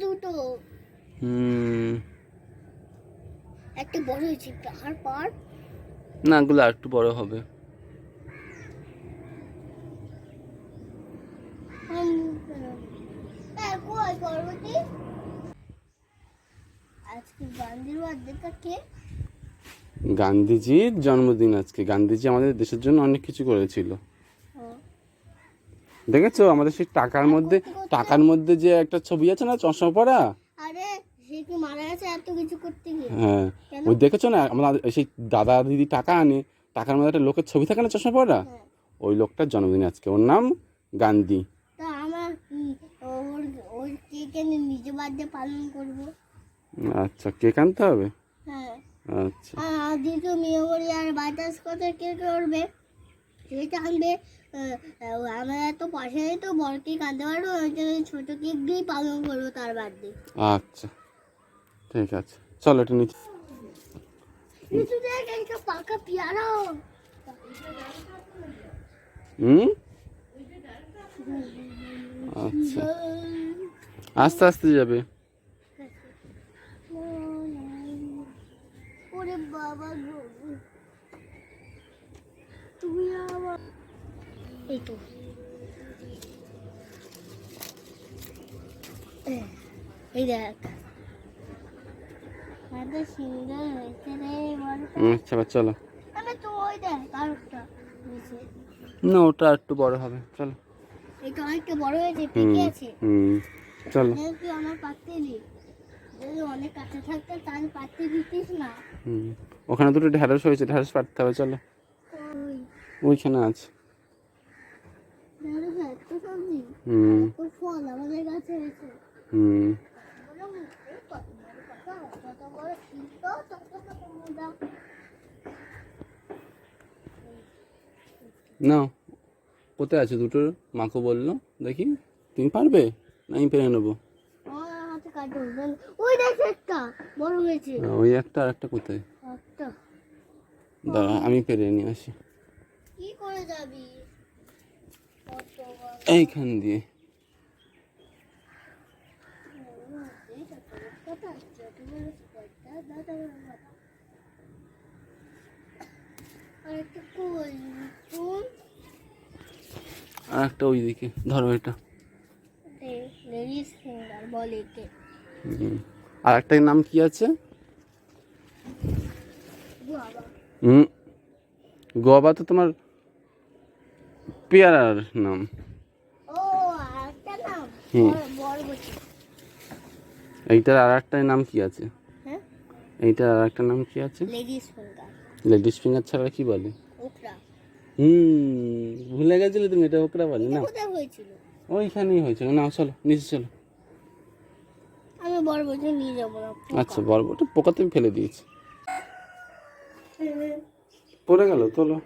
দুটো। একটা বড় হয়েছে আর পার না, এগুলো আর একটু বড় হবে। কই পর্বতী? আজকে গান্ধীর বার্থডেটা কে? গান্ধীজির জন্মদিন আজকে। গান্ধীজি আমাদের দেশের জন্য অনেক কিছু করেছিল। দেখেছো আমাদের সেই টাকার মধ্যে যে একটা ছবি আছে না, চশমা পরা? আরে সে কি মারা গেছে এত কিছু করতে গিয়ে? হ্যাঁ, ওই দেখেছো না, আমরা সেই দাদা দিদি টাকা আনে, টাকার মধ্যে একটা লোকের ছবি থাকে না, চশমা পরা? ওই লোকটার জন্মদিন আজকে। ওর নাম গান্ধী। তা আমার ওর ওর কেক এনে নিজে বার্থডে পালন করবো। আচ্ছা, কেক আনতে হবে? হ্যাঁ। আচ্ছা। আর দ্বিতীয় মেমোরি আর বাটার স্কচের কেক করবে, সেটা আনবে। আমার এত পয়সা নেই তো বড় কেক আনতে পারবো, ওই জন্য ছোট কেক দিয়েই পালন করবো তার বার্থডে। আচ্ছা ঠিক আছে, চলো এটা নিচে। কিন্তু দেখ একটা পাকা পেয়ারা। আচ্ছা, আস্তে আস্তে যাবে। ওরে বাবা গো, তুমি আবার এই তো এই দেখ এত সুন্দর হয়েছে রে বলটা। আচ্ছা, চলো। আমি তো ওই দেখ আরেকটা হয়েছে। না, ওটা একটু বড় হবে, চলো। এটা অনেকটা বড় হয়েছে, পেকে আছে। চলো। তুই আমার পাততে দি, যদি অনেক কাছে থাকতে তাহলে পাততে দিতিস না। ওখানে দুটো ঢ্যাঁড়স হয়েছে, ঢ্যাঁড়স পাড়তে হবে, চলো। ওইখানে আছে। ঢেঁড়স এত সবজি, এত ফল আমাদের কাছে হয়েছে। নাও, কোথায় আছে দুটো? মাকে বললো, দেখি তুমি পারবে না আমি পেরে নেবো। ওই দেখ একটা বড় হয়েছে। ওই একটা, আর একটা কোথায়? দাঁড়া, আমি পেরে নিয়ে আসি। কি করে যাবি এইখান দিয়ে? আর একটা ওইদিকে, ধরো এটা। আর একটার নাম কি আছে? গোয়াবা তো তোমার পেয়ারার নাম। এইটার আর একটার নাম কি আছে? এইটার আর একটা নাম কি আছে? লেডিস ফিঙ্গার ছাড়া কি বলে? ভুলে গেছিলে তুমি, এটা ওকরা বলে না? ওইখানেই হয়েছিল। না চলো নিচে চলো। আমি বড় বড় নিয়ে যাবো না। আচ্ছা, বড় বড় পোকা তুমি ফেলে দিয়েছি, পড়ে গেল, তোলো।